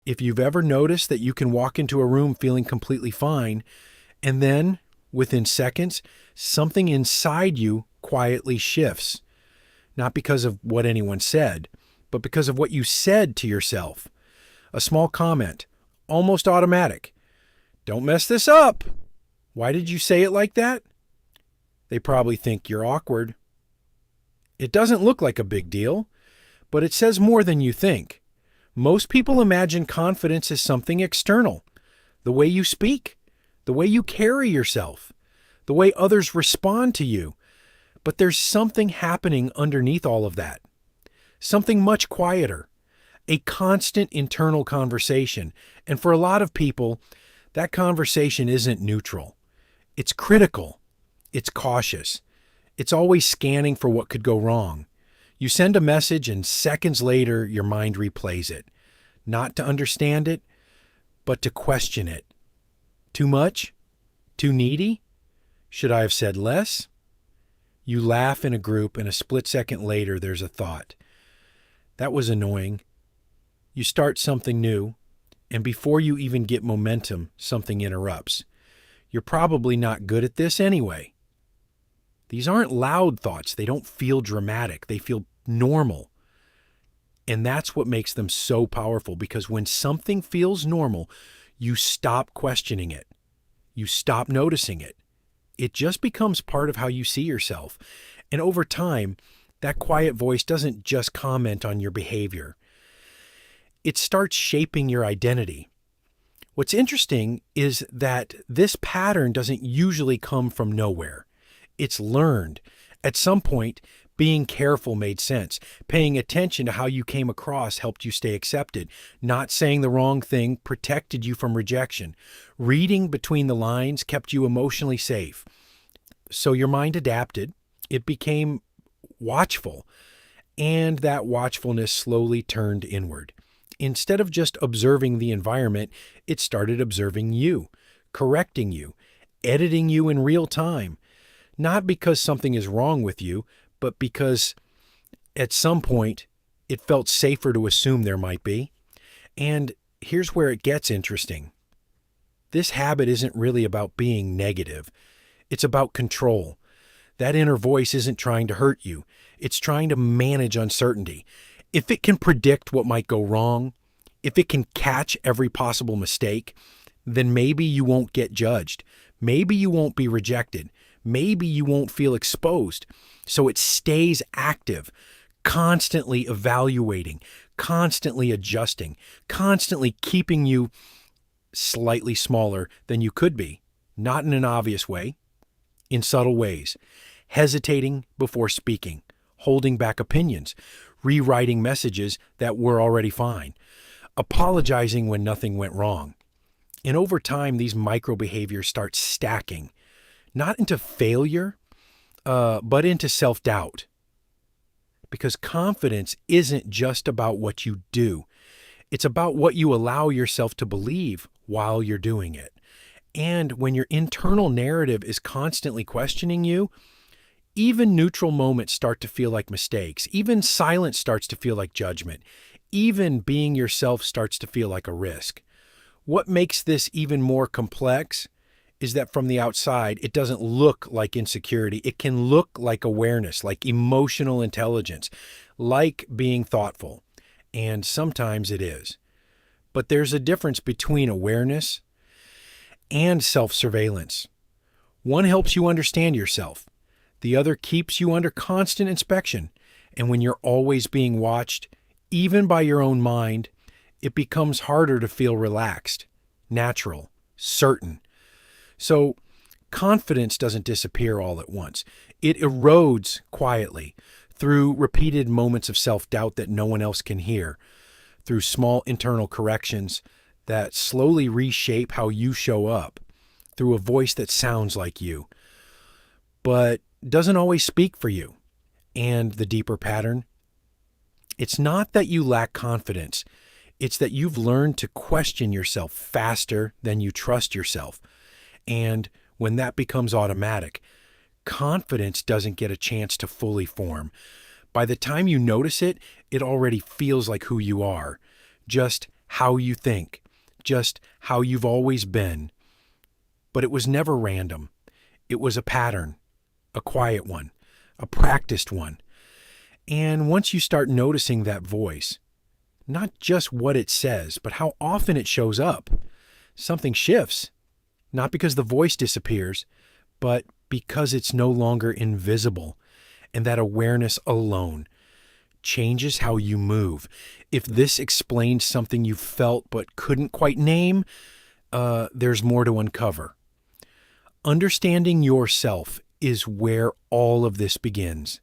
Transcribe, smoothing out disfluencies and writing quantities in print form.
If you've ever noticed that you can walk into a room feeling completely fine, and then, within seconds, something inside you quietly shifts, not because of what anyone said, but because of what you said to yourself. A small comment, almost automatic. Don't mess this up. Why did you say it like that? They probably think you're awkward. It doesn't look like a big deal, but it says more than you think. Most people imagine confidence as something external. The way you speak, the way you carry yourself, the way others respond to you. But there's something happening underneath all of that. Something much quieter. A constant internal conversation. And for a lot of people, that conversation isn't neutral. It's critical. It's cautious. It's always scanning for what could go wrong. You send a message and seconds later, your mind replays it. Not to understand it, but to question it. Too much? Too needy? Should I have said less? You laugh in a group and a split second later, there's a thought. That was annoying. You start something new, and before you even get momentum, something interrupts. You're probably not good at this anyway. These aren't loud thoughts. They don't feel dramatic. They feel normal. And that's what makes them so powerful, because when something feels normal, you stop questioning it. You stop noticing it. It just becomes part of how you see yourself. And over time, that quiet voice doesn't just comment on your behavior. It starts shaping your identity. What's interesting is that this pattern doesn't usually come from nowhere. It's learned. At some point, being careful made sense. Paying attention to how you came across helped you stay accepted. Not saying the wrong thing protected you from rejection. Reading between the lines kept you emotionally safe. So your mind adapted. It became watchful. And that watchfulness slowly turned inward. Instead of just observing the environment, it started observing you, correcting you, editing you in real time. Not because something is wrong with you, but because at some point it felt safer to assume there might be. And here's where it gets interesting. This habit isn't really about being negative. It's about control. That inner voice isn't trying to hurt you. It's trying to manage uncertainty. If it can predict what might go wrong, if it can catch every possible mistake, then maybe you won't get judged. Maybe you won't be rejected. Maybe you won't feel exposed. So it stays active, constantly evaluating, constantly adjusting, constantly keeping you slightly smaller than you could be. Not in an obvious way, in subtle ways. Hesitating before speaking, holding back opinions, rewriting messages that were already fine, apologizing when nothing went wrong. And over time, these micro behaviors start stacking, not into failure, but into self-doubt. Because confidence isn't just about what you do. It's about what you allow yourself to believe while you're doing it. And when your internal narrative is constantly questioning you, even neutral moments start to feel like mistakes. Even silence starts to feel like judgment. Even being yourself starts to feel like a risk. What makes this even more complex is that from the outside, it doesn't look like insecurity. It can look like awareness, like emotional intelligence, like being thoughtful. And sometimes it is. But there's a difference between awareness and self-surveillance. One helps you understand yourself. The other keeps you under constant inspection. And when you're always being watched, even by your own mind, it becomes harder to feel relaxed, natural, certain. So confidence doesn't disappear all at once. It erodes quietly through repeated moments of self-doubt that no one else can hear, through small internal corrections that slowly reshape how you show up, through a voice that sounds like you, but doesn't always speak for you. And the deeper pattern, it's not that you lack confidence. It's that you've learned to question yourself faster than you trust yourself. And when that becomes automatic, confidence doesn't get a chance to fully form. By the time you notice it, it already feels like who you are, just how you think, just how you've always been. But it was never random. It was a pattern, a quiet one, a practiced one. And once you start noticing that voice, not just what it says, but how often it shows up, something shifts. Not because the voice disappears, but because it's no longer invisible. And that awareness alone changes how you move. If this explains something you felt but couldn't quite name, there's more to uncover. Understanding yourself is where all of this begins.